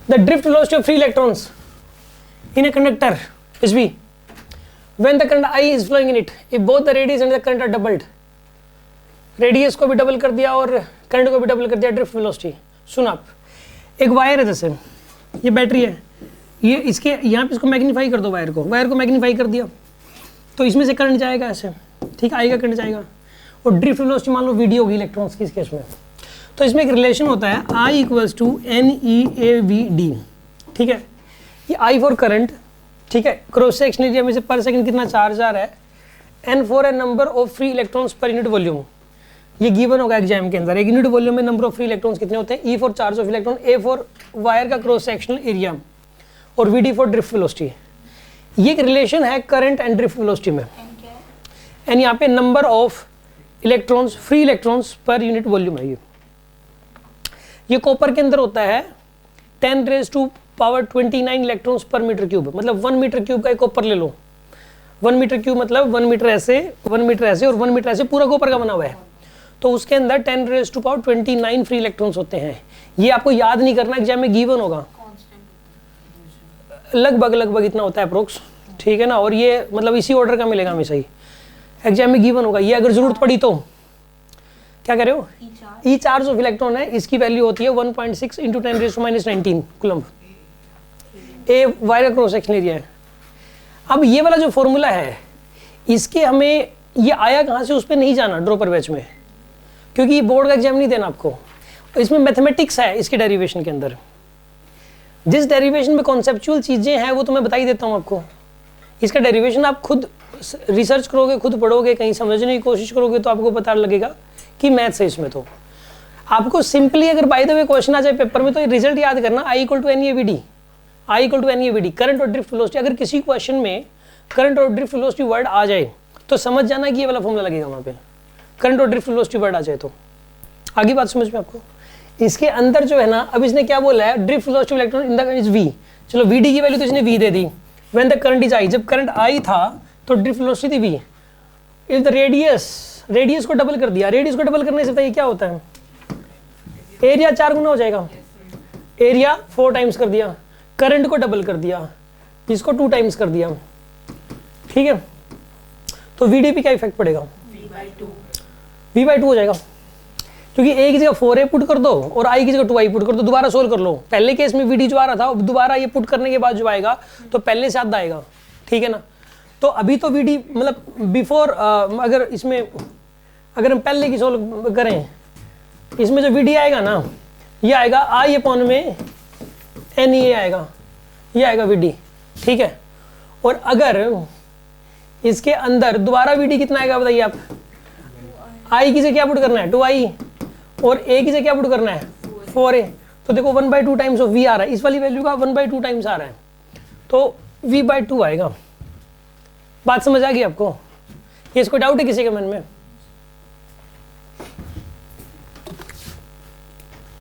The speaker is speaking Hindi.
The drift velocity of free electrons in a conductor is V when the current I is flowing in it if both the radius and the current are doubled। Radius को भी डबल कर दिया और करंट को भी डबल कर दिया, ड्रिफ्ट वेलोसिटी। सुन आप, एक वायर है, जैसे ये बैटरी है, ये इसके यहाँ पे इसको मैग्नीफाई कर दो, वायर को मैग्नीफाई कर दिया तो इसमें से करंट जाएगा ऐसे, ठीक, आएगा करंट जाएगा, और ड्रिफ्ट वेलोसिटी मान लो वीडी होगी इलेक्ट्रॉन्स की इस केस में। तो इसमें एक रिलेशन होता है I इक्वल्स टू NeAVD, ठीक है, ये I फॉर करंट, ठीक है, क्रॉस सेक्शन एरिया में से पर सेकंड कितना चार्ज आ रहा है, N for a number of free electrons per unit volume, ये गिवन होगा एग्जाम के अंदर, एक यूनिट वॉल्यूम में नंबर ऑफ फ्री इलेक्ट्रॉन्स कितने होते हैं, E for charge of electron, A for wire का क्रॉस सेक्शनल एरिया और VD फॉर ड्रिफ्ट वेलोसिटी। ये एक रिलेशन है करंट एंड ड्रिफ्ट वेलोसिटी में, एंड यहाँ पे number of electrons, free electrons per unit volume है। ये कॉपर के अंदर होता है 10⁻² इलेक्ट्रॉन्स पर मीटर क्यूब, मतलब 1 मीटर क्यूब का एक कॉपर ले लो, 1 मीटर क्यूब मतलब 1 मीटर ऐसे, 1 मीटर ऐसे और 1 मीटर ऐसे, पूरा कॉपर का बना हुआ है, तो उसके अंदर 10⁻² फ्री इलेक्ट्रॉन्स होते हैं। ये आपको याद नहीं करना, एग्जाम में गिवन होगा, लगभग इतना होता है अप्रोक्स, ठीक है ना, और ये मतलब इसी ऑर्डर का मिलेगा हमेशा ही, एग्जाम में गिवन होगा। ये अगर जरूरत पड़ी तो क्या कर रहे हो, ई चार्ज ऑफ इलेक्ट्रॉन है, इसकी वैल्यू होती है 1.6 × 10⁻⁻19 coulomb, a wire cross section area है। अब ये वाला जो फॉर्मूला है, इसके हमें ये आया कहाँ से उस पर नहीं जाना ड्रॉपर बैच में, क्योंकि ये बोर्ड का एग्जाम नहीं देना आपको, इसमें मैथमेटिक्स है इसके डेरिवेशन के अंदर। जिस डेरिवेशन में कॉन्सेप्चुअल चीज़ें हैं वो तो मैं बता ही देता हूँ आपको, इसका डेरिवेशन आप खुद रिसर्च करोगे, खुद पढ़ोगे, कहीं समझने की कोशिश करोगे तो आपको पता लगेगा कि मैथ्स है इसमें। तो आपको सिंपली अगर बाय द वे क्वेश्चन आ जाए पेपर में तो रिजल्ट याद करना, I = NeAVD, I = NeAVD, current और ड्रिफ्ट वेलोसिटी। अगर किसी क्वेश्चन में करंट और ड्रिफ्ट वेलोसिटी वर्ड आ जाए तो समझ जाना कि ये वाला फॉर्मूला लगेगा वहाँ पे, करंट और ड्रिफ्ट वेलोसिटी वर्ड आ जाए तो। आगे बात समझ में आपको, इसके अंदर जो है ना, अब इसने क्या बोला है, drift velocity of electron in the is V, चलो VD की वैल्यू तो इसने V they the, when the current is I, जब करंट I था तो ड्रिफ्ट वेलोसिटी थी V। इफ द रेडियस को डबल कर दिया, रेडियस को डबल करने से बताइए क्या होता है, एरिया 4 गुना हो जाएगा, एरिया 4 टाइम्स कर दिया, करंट को डबल कर दिया, इसको 2 टाइम्स कर दिया, ठीक है, तो VD पे क्या इफेक्ट पड़ेगा, V/2 हो जाएगा, क्योंकि A की जगह 4A पुट कर दो और I की जगह 2I पुट कर दो, दोबारा सोल्व कर लो। पहले केस में VD जो आ रहा था दोबारा ये पुट करने के बाद जो आएगा तो पहले से आधा आएगा, ठीक है ना। तो अभी तो VD मतलब बिफोर, अगर इसमें अगर हम पहले की सोल्व करें, इसमें जो VD आएगा ना, ये आएगा I/में NeA आएगा, ये आएगा VD, ठीक है। और अगर इसके अंदर दोबारा VD कितना आएगा बताइए आप, I की जगह क्या पुट करना है 2I और A की जगह क्या पुट करना है 4A, तो देखो 1/2 टाइम्स ऑफ V आ रहा है, इस वाली वैल्यू का 1/2 टाइम्स आ रहा है, तो V/2 आएगा। बात समझ आ गई आपको, ये इसको डाउट है किसी के मन में?